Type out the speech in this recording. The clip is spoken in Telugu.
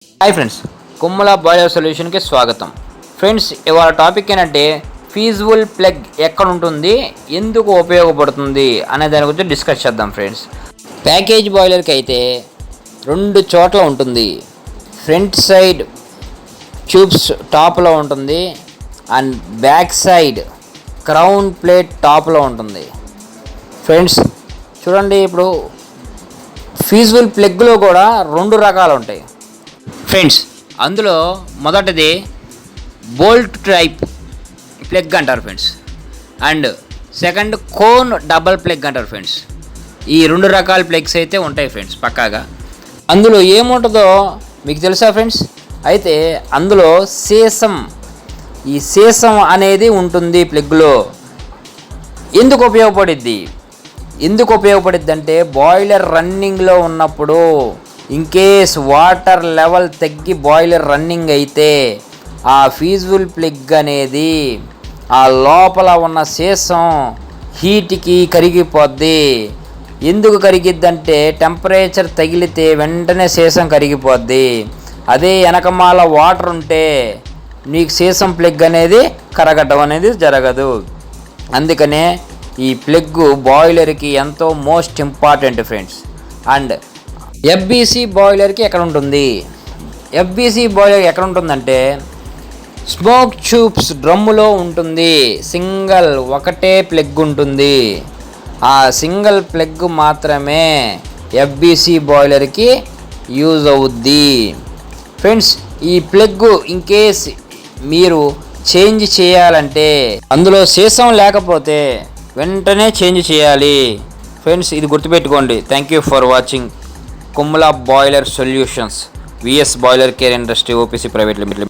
హాయ్ ఫ్రెండ్స్, కొమ్ముల బాయిలర్ సొల్యూషన్కి స్వాగతం. ఫ్రెండ్స్, ఇవాళ టాపిక్ ఏంటంటే ఫీజువల్ ప్లగ్ ఎక్కడ ఉంటుంది, ఎందుకు ఉపయోగపడుతుంది అనే దాని గురించి డిస్కస్ చేద్దాం. ఫ్రెండ్స్, ప్యాకేజ్ బాయిలర్కి అయితే 2 చోట్ల ఉంటుంది. ఫ్రంట్ సైడ్ ట్యూబ్స్ టాప్లో ఉంటుంది and back side crown plate టాప్లో ఉంటుంది. ఫ్రెండ్స్ చూడండి, ఇప్పుడు ఫీజువల్ ప్లగ్లో కూడా 2 రకాలు ఉంటాయి. ఫ్రెండ్స్, అందులో మొదటిది బోల్ట్ టైప్ ప్లగ్ అంటారు friends, and second cone double plug అంటారు ఫ్రెండ్స్. ఈ 2 రకాల ప్లగ్స్ అయితే ఉంటాయి ఫ్రెండ్స్ పక్కాగా. అందులో ఏముంటుందో మీకు తెలుసా ఫ్రెండ్స్? అయితే అందులో ఈ సీసం అనేది ఉంటుంది ప్లగ్లో. ఎందుకు ఉపయోగపడిద్ది అంటే బాయిలర్ రన్నింగ్లో ఉన్నప్పుడు ఇన్కేస్ వాటర్ లెవెల్ తగ్గి బాయిలర్ రన్నింగ్ అయితే ఆ ఫీజువల్ ప్లగ్ అనేది ఆ లోపల ఉన్న సీసం హీట్కి కరిగిపోద్ది. ఎందుకు కరిగిద్దంటే టెంపరేచర్ తగిలితే వెంటనే సీసం కరిగిపోద్ది. అదే వెనకమాల వాటర్ ఉంటే నీకు సీసం ప్లగ్ అనేది కరగటం అనేది జరగదు. అందుకనే ఈ ప్లగ్ బాయిలర్కి ఎంతో మోస్ట్ ఇంపార్టెంట్ ఫ్రెండ్స్. అండ్ ఎఫ్బీసీ బాయిలర్కి ఎక్కడ ఉంటుంది? ఎఫ్బీసీ బాయిలర్ ఎక్కడ ఉంటుందంటే స్మోక్ ట్యూబ్స్ డ్రమ్ములో ఉంటుంది. ఒకటే ప్లగ్ ఉంటుంది. ఆ సింగిల్ ప్లగ్ మాత్రమే ఎఫ్బీసీ బాయిలర్కి యూజ్ అవుద్ది. ఫ్రెండ్స్, ఈ ప్లగ్ ఇన్కేస్ మీరు చేంజ్ చేయాలంటే అందులో సీసం లేకపోతే వెంటనే చేంజ్ చేయాలి. ఫ్రెండ్స్, ఇది గుర్తుపెట్టుకోండి. Thank you for watching Kommula boiler solutions, VS boiler care industry OPC private limited.